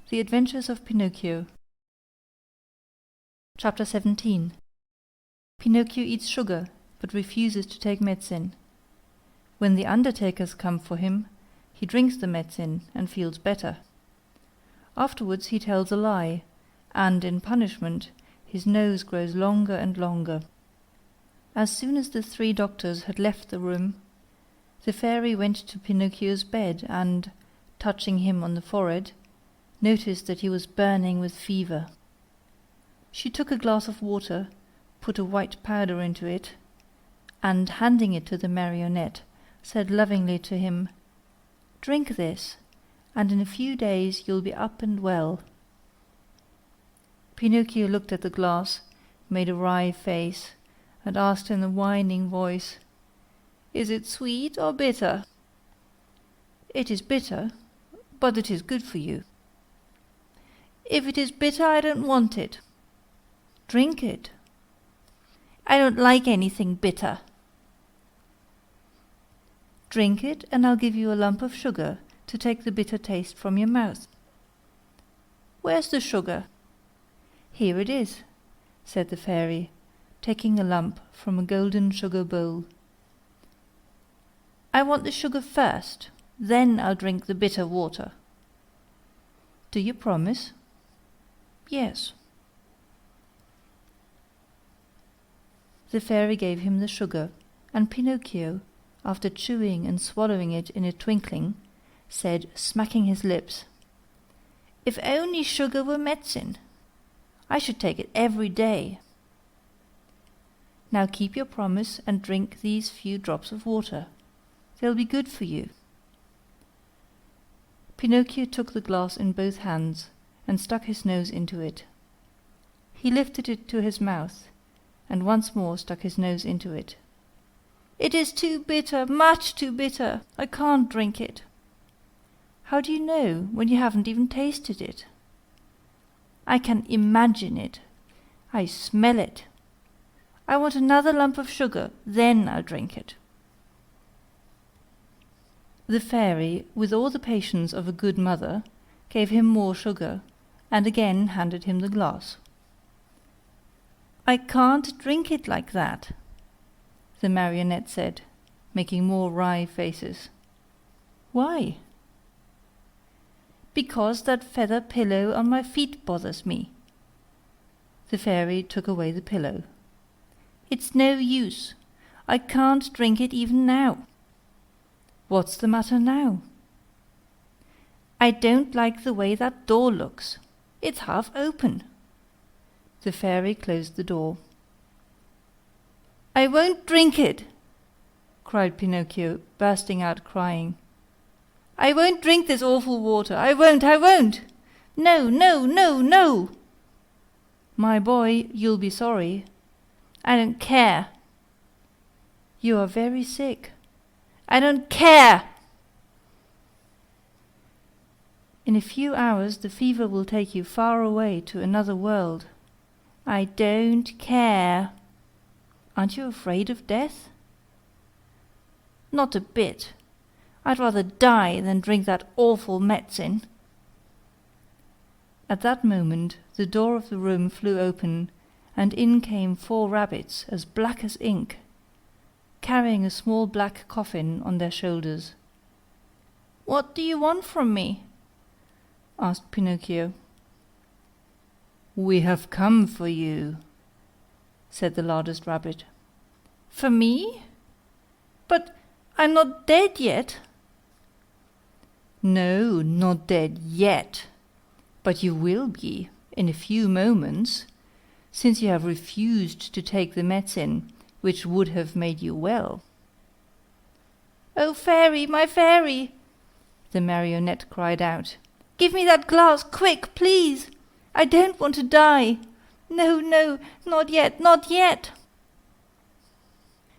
The Adventures of Pinocchio. Chapter 17. Pinocchio eats sugar, but refuses to take medicine. When the undertakers come for him, he drinks the medicine and feels better. Afterwards he tells a lie, and in punishment his nose grows longer and longer. As soon as the three doctors had left the room, the fairy went to Pinocchio's bed and, touching him on the forehead, noticed that he was burning with fever. She took a glass of water, put a white powder into it, and handing it to the marionette, said lovingly to him, "Drink this, and in a few days you'll be up and well." Pinocchio looked at the glass, made a wry face, and asked in a whining voice, "Is it sweet or bitter?" "It is bitter, but it is good for you." "If it is bitter, I don't want it." "Drink it." "I don't like anything bitter." "Drink it, and I'll give you a lump of sugar to take the bitter taste from your mouth." "Where's the sugar?" "Here it is," said the fairy, taking a lump from a golden sugar bowl. "I want the sugar first, then I'll drink the bitter water." "Do you promise?" "Yes." The fairy gave him the sugar, and Pinocchio, after chewing and swallowing it in a twinkling, said, smacking his lips, "If only sugar were medicine! I should take it every day." "Now keep your promise and drink these few drops of water. They'll be good for you." Pinocchio took the glass in both hands and stuck his nose into it. He lifted it to his mouth, and once more stuck his nose into it. "It is too bitter, much too bitter. I can't drink it." "How do you know, when you haven't even tasted it?" "I can imagine it. I smell it. I want another lump of sugar, then I'll drink it." The fairy, with all the patience of a good mother, gave him more sugar, and again handed him the glass. "I can't drink it like that," the marionette said, making more wry faces. "Why?" "Because that feather pillow on my feet bothers me." The fairy took away the pillow. "It's no use. I can't drink it even now." "What's the matter now?" "I don't like the way that door looks. It's half open." The fairy closed the door. "I won't drink it!" cried Pinocchio, bursting out crying. "I won't drink this awful water! I won't! I won't! No, no, no, no!" "My boy, you'll be sorry." "I don't care." "You are very sick." "I don't care." "In a few hours the fever will take you far away to another world." "I don't care." "Aren't you afraid of death?" "Not a bit. I'd rather die than drink that awful medicine." At that moment the door of the room flew open, and in came 4 rabbits as black as ink, carrying a small black coffin on their shoulders. "What do you want from me?" asked Pinocchio. "We have come for you," said the largest rabbit. "For me? But I'm not dead yet." "No, not dead yet, but you will be in a few moments, since you have refused to take the medicine which would have made you well." "Oh, fairy, my fairy!" the marionette cried out. "Give me that glass, quick, please! I don't want to die! No, no, not yet, not yet!"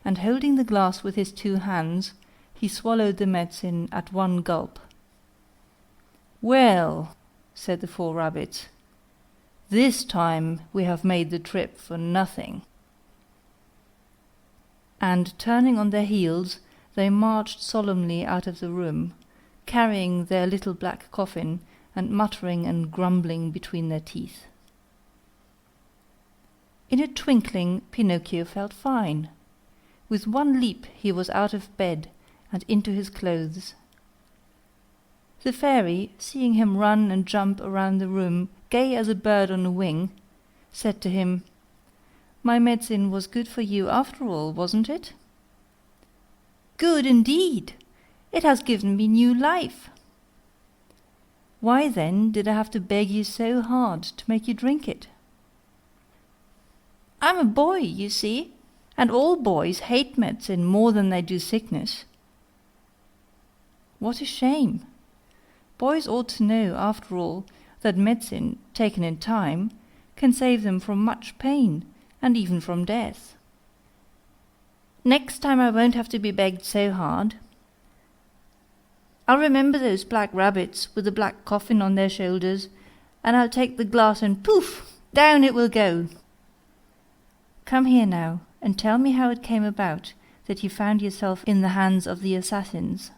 And holding the glass with his 2 hands, he swallowed the medicine at one gulp. "Well," said the 4 rabbits, "this time we have made the trip for nothing." And turning on their heels, they marched solemnly out of the room, carrying their little black coffin and muttering and grumbling between their teeth. In a twinkling Pinocchio felt fine. With one leap he was out of bed and into his clothes. The fairy, seeing him run and jump around the room, gay as a bird on a wing, said to him, "My medicine was good for you after all, wasn't it?" "Good indeed! It has given me new life." "Why then did I have to beg you so hard to make you drink it?" "I'm a boy, you see, and all boys hate medicine more than they do sickness." "What a shame! Boys ought to know, after all, that medicine, taken in time, can save them from much pain, and even from death." "Next time I won't have to be begged so hard. I'll remember those black rabbits with the black coffin on their shoulders, and I'll take the glass and poof! Down it will go. Come here now, and tell me how it came about that you found yourself in the hands of the assassins."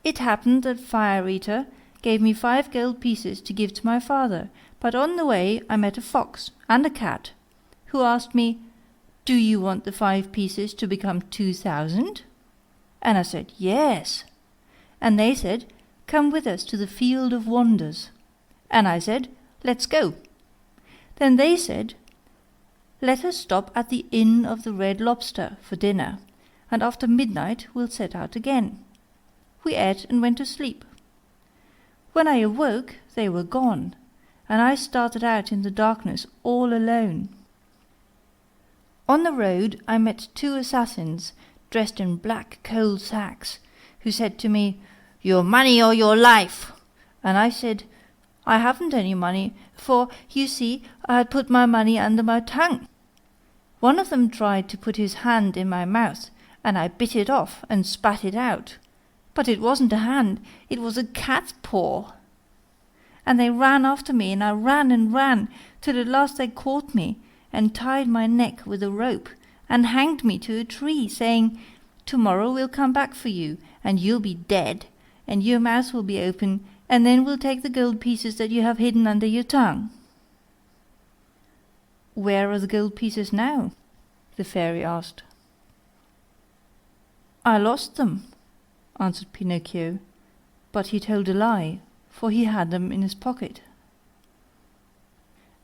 "It happened that Fire Eater gave me 5 gold pieces to give to my father, but on the way I met a fox and a cat, who asked me, 'Do you want the 5 pieces to become 2,000?' And I said, 'Yes.' And they said, 'Come with us to the Field of Wonders.' And I said, 'Let's go.' Then they said, 'Let us stop at the Inn of the Red Lobster for dinner, and after midnight we'll set out again.' We ate and went to sleep. When I awoke they were gone, and I started out in the darkness all alone. On the road I met 2 assassins dressed in black coal sacks, who said to me, 'Your money or your life!' And I said, 'I haven't any money, for, you see, I had put my money under my tongue.' One of them tried to put his hand in my mouth, and I bit it off and spat it out. But it wasn't a hand, it was a cat's paw. And they ran after me, and I ran and ran, till at last they caught me, and tied my neck with a rope, and hanged me to a tree, saying, 'Tomorrow we'll come back for you, and you'll be dead, and your mouth will be open, and then we'll take the gold pieces that you have hidden under your tongue.'" "Where are the gold pieces now?" the fairy asked. "I lost them," answered Pinocchio, but he told a lie, for he had them in his pocket.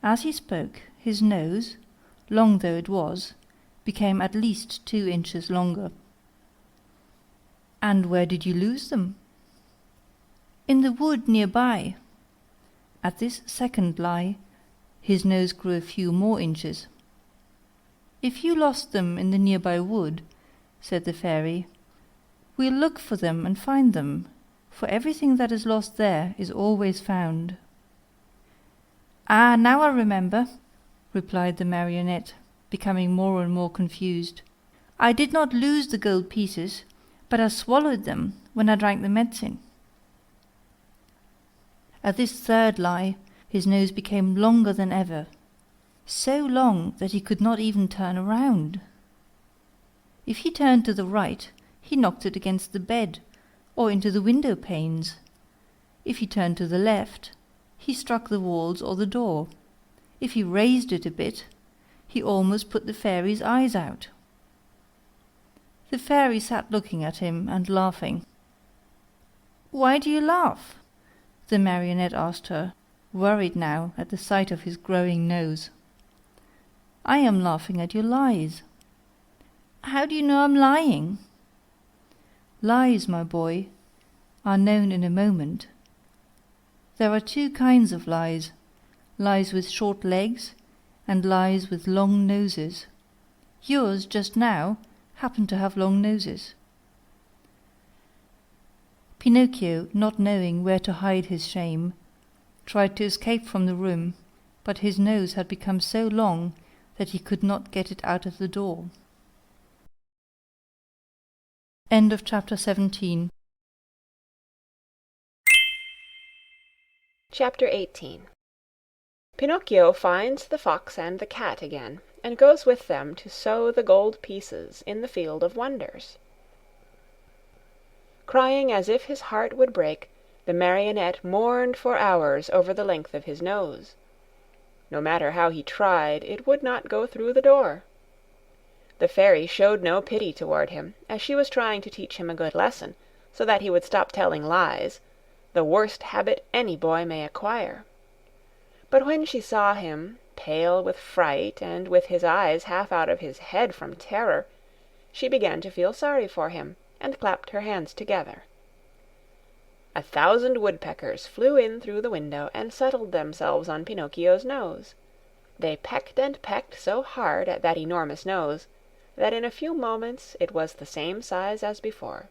As he spoke, his nose, long though it was, became at least 2 inches longer. "And where did you lose them?" "In the wood near by." At this second lie, his nose grew a few more inches. "If you lost them in the nearby wood," said the fairy, "we'll look for them and find them, for everything that is lost there is always found." "Ah, now I remember," replied the marionette, becoming more and more confused. "I did not lose the gold pieces, but I swallowed them when I drank the medicine." At this third lie, his nose became longer than ever, so long that he could not even turn around. If he turned to the right, he knocked it against the bed, or into the window panes. If he turned to the left, he struck the walls or the door. If he raised it a bit, he almost put the fairy's eyes out. The fairy sat looking at him and laughing. "Why do you laugh?" the marionette asked her, worried now at the sight of his growing nose. "I am laughing at your lies." "How do you know I'm lying?" "Lies, my boy, are known in a moment. There are 2 kinds of lies, lies with short legs and lies with long noses. Yours, just now, happen to have long noses." Pinocchio, not knowing where to hide his shame, tried to escape from the room, but his nose had become so long that he could not get it out of the door. End of chapter 17. Chapter 18. Pinocchio finds the fox and the cat again, and goes with them to sow the gold pieces in the Field of Wonders. Crying as if his heart would break, The Marionette mourned for hours over the length of his nose. No matter how he tried, it would not go through the door. The fairy showed no pity toward him, as she was trying to teach him a good lesson, so that he would stop telling lies, the worst habit any boy may acquire. But when she saw him, pale with fright and with his eyes half out of his head from terror, she began to feel sorry for him, and clapped her hands together. 1,000 woodpeckers flew in through the window and settled themselves on Pinocchio's nose. They pecked and pecked so hard at that enormous nose that in a few moments it was the same size as before.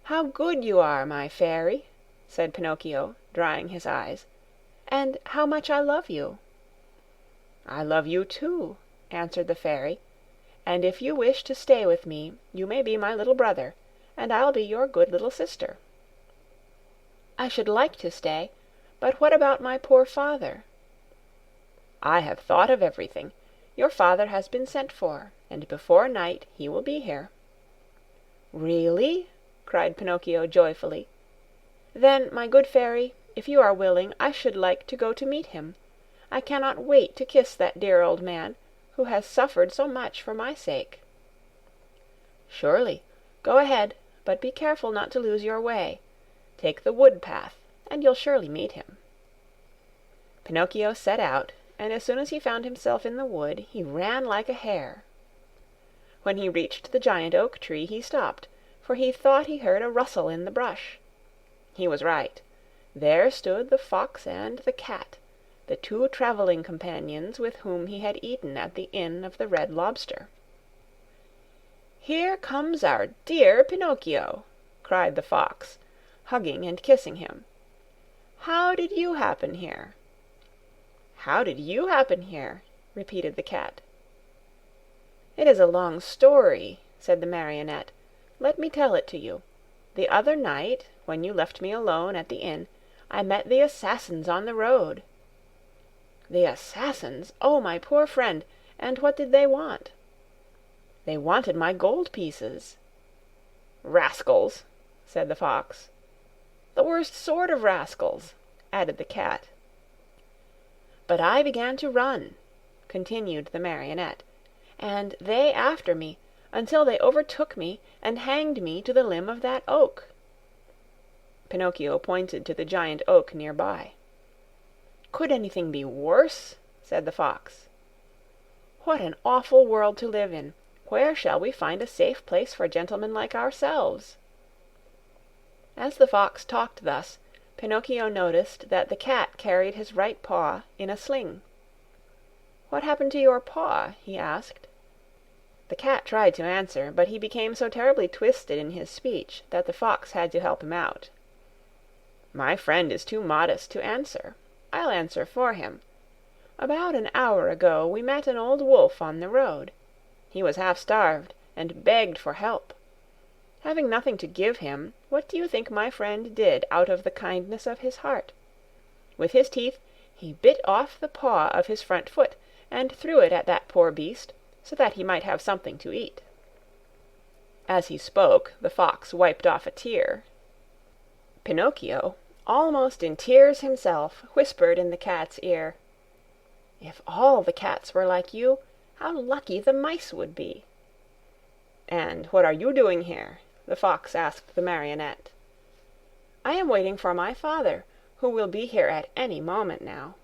"How good you are, my fairy," said Pinocchio, drying his eyes, "and how much I love you." "I love you too," answered the fairy, "and if you wish to stay with me, you may be my little brother, and I'll be your good little sister." "I should like to stay, but what about my poor father?" "I have thought of everything. Your father has been sent for, and before night he will be here." "Really?" cried Pinocchio joyfully. "Then, my good fairy, if you are willing, I should like to go to meet him. I cannot wait to kiss that dear old man, who has suffered so much for my sake." "Surely. Go ahead, but be careful not to lose your way. Take the wood path, and you'll surely meet him." Pinocchio set out, and as soon as he found himself in the wood, he ran like a hare. When he reached the giant oak tree, he stopped, for he thought he heard a rustle in the brush. He was right. There stood the fox and the cat, the two traveling companions with whom he had eaten at the Inn of the Red Lobster. "Here comes our dear Pinocchio!" cried the fox, hugging and kissing him. "How did you happen here?" "How did you happen here?" repeated the cat. "It is a long story," said the Marionette. "Let me tell it to you. The other night, when you left me alone at the inn, I met the assassins on the road." "The assassins? Oh, my poor friend! And what did they want?" "They wanted my gold pieces." "Rascals!" said the fox. "The worst sort of rascals," added the cat. "But I began to run," continued the Marionette, "and they after me, until they overtook me and hanged me to the limb of that oak." Pinocchio pointed to the giant oak near by. "Could anything be worse?" said the fox. "What an awful world to live in! Where shall we find a safe place for gentlemen like ourselves?" As the fox talked thus, Pinocchio noticed that the cat carried his right paw in a sling. "What happened to your paw?" he asked. The cat tried to answer, but he became so terribly twisted in his speech that the fox had to help him out. "My friend is too modest to answer. I'll answer for him. About an hour ago we met an old wolf on the road. He was half starved, and begged for help. Having nothing to give him, what do you think my friend did out of the kindness of his heart? With his teeth he bit off the paw of his front foot, and threw it at that poor beast, so that he might have something to eat." As he spoke, the fox wiped off a tear. Pinocchio, almost in tears himself, whispered in the cat's ear, "If all the cats were like you, how lucky the mice would be!" "And what are you doing here?" the fox asked the Marionette. "I am waiting for my father, who will be here at any moment now."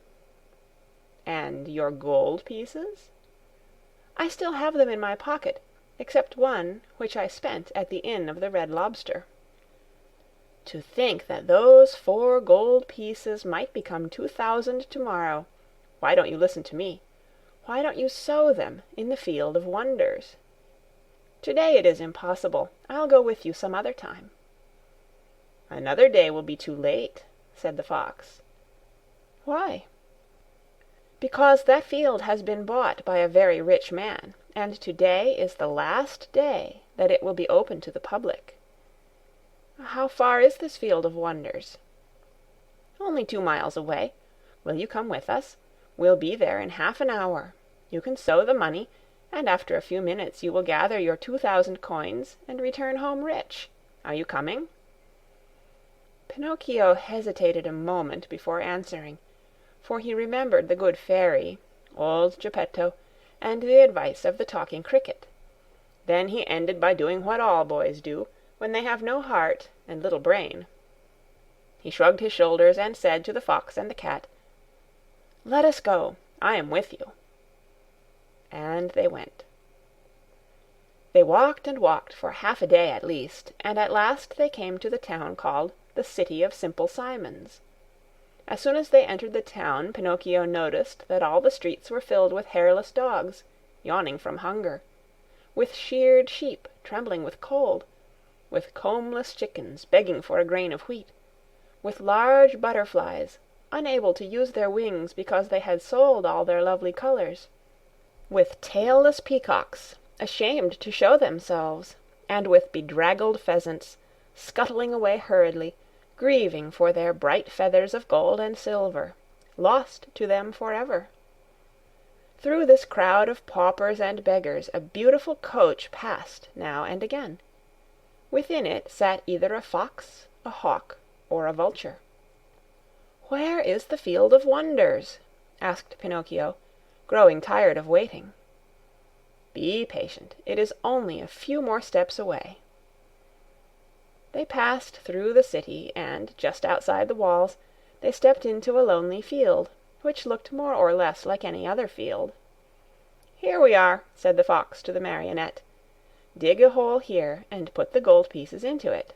"And your gold pieces?" "I still have them in my pocket, except one which I spent at the Inn of the Red Lobster." "To think that those 4 gold pieces might become 2,000 tomorrow. Why don't you listen to me? Why don't you sow them in the field of wonders? Today it is impossible. I'll go with you some other time." "Another day will be too late," said the fox. "Why?" "Because that field has been bought by a very rich man, and today is the last day that it will be open to the public." "How far is this field of wonders?" "Only 2 miles away. Will you come with us? We'll be there in half an hour. You can sow the money, and after a few minutes you will gather your 2,000 coins and return home rich. Are you coming?" Pinocchio hesitated a moment before answering, for he remembered the good fairy, old Geppetto, and the advice of the talking cricket. Then he ended by doing what all boys do when they have no heart and little brain. He shrugged his shoulders and said to the fox and the cat, "Let us go. I am with you." And they went. They walked and walked for half a day at least, and at last they came to the town called the City of Simple Simons. As soon as they entered the town, Pinocchio noticed that all the streets were filled with hairless dogs, yawning from hunger, with sheared sheep trembling with cold, with combless chickens begging for a grain of wheat, with large butterflies, unable to use their wings because they had sold all their lovely colors, with tailless peacocks, ashamed to show themselves, and with bedraggled pheasants, scuttling away hurriedly, grieving for their bright feathers of gold and silver, lost to them forever. Through this crowd of paupers and beggars a beautiful coach passed now and again. Within it sat either a fox, a hawk, or a vulture. "Where is the Field of Wonders?" asked Pinocchio, growing tired of waiting. "Be patient. It is only a few more steps away." They passed through the city, and, just outside the walls, they stepped into a lonely field, which looked more or less like any other field. "Here we are," said the fox to the Marionette. "Dig a hole here, and put the gold pieces into it."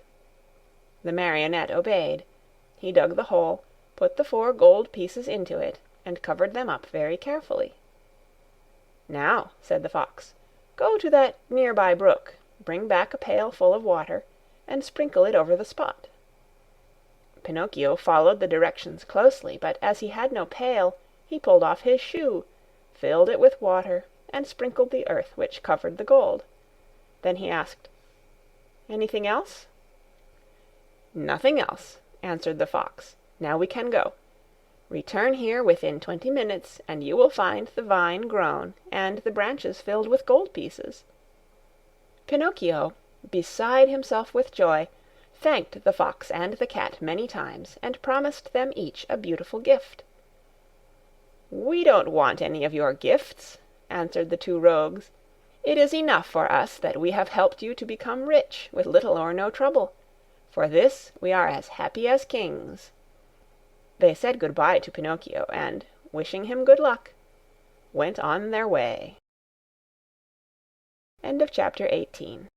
The Marionette obeyed. He dug the hole, put the 4 gold pieces into it, and covered them up very carefully. "Now," said the fox, "go to that near-by brook, bring back a pail full of water, and sprinkle it over the spot." Pinocchio followed the directions closely, but as he had no pail, he pulled off his shoe, filled it with water, and sprinkled the earth which covered the gold. Then he asked, "Anything else?" "Nothing else," answered the fox. "Now we can go. Return here within 20 minutes, and you will find the vine grown and the branches filled with gold pieces." Pinocchio, beside himself with joy, thanked the fox and the cat many times, and promised them each a beautiful gift. "We don't want any of your gifts," answered the 2 rogues. "It is enough for us that we have helped you to become rich with little or no trouble. For this we are as happy as kings." They said good-bye to Pinocchio, and, wishing him good luck, went on their way. End of chapter 18.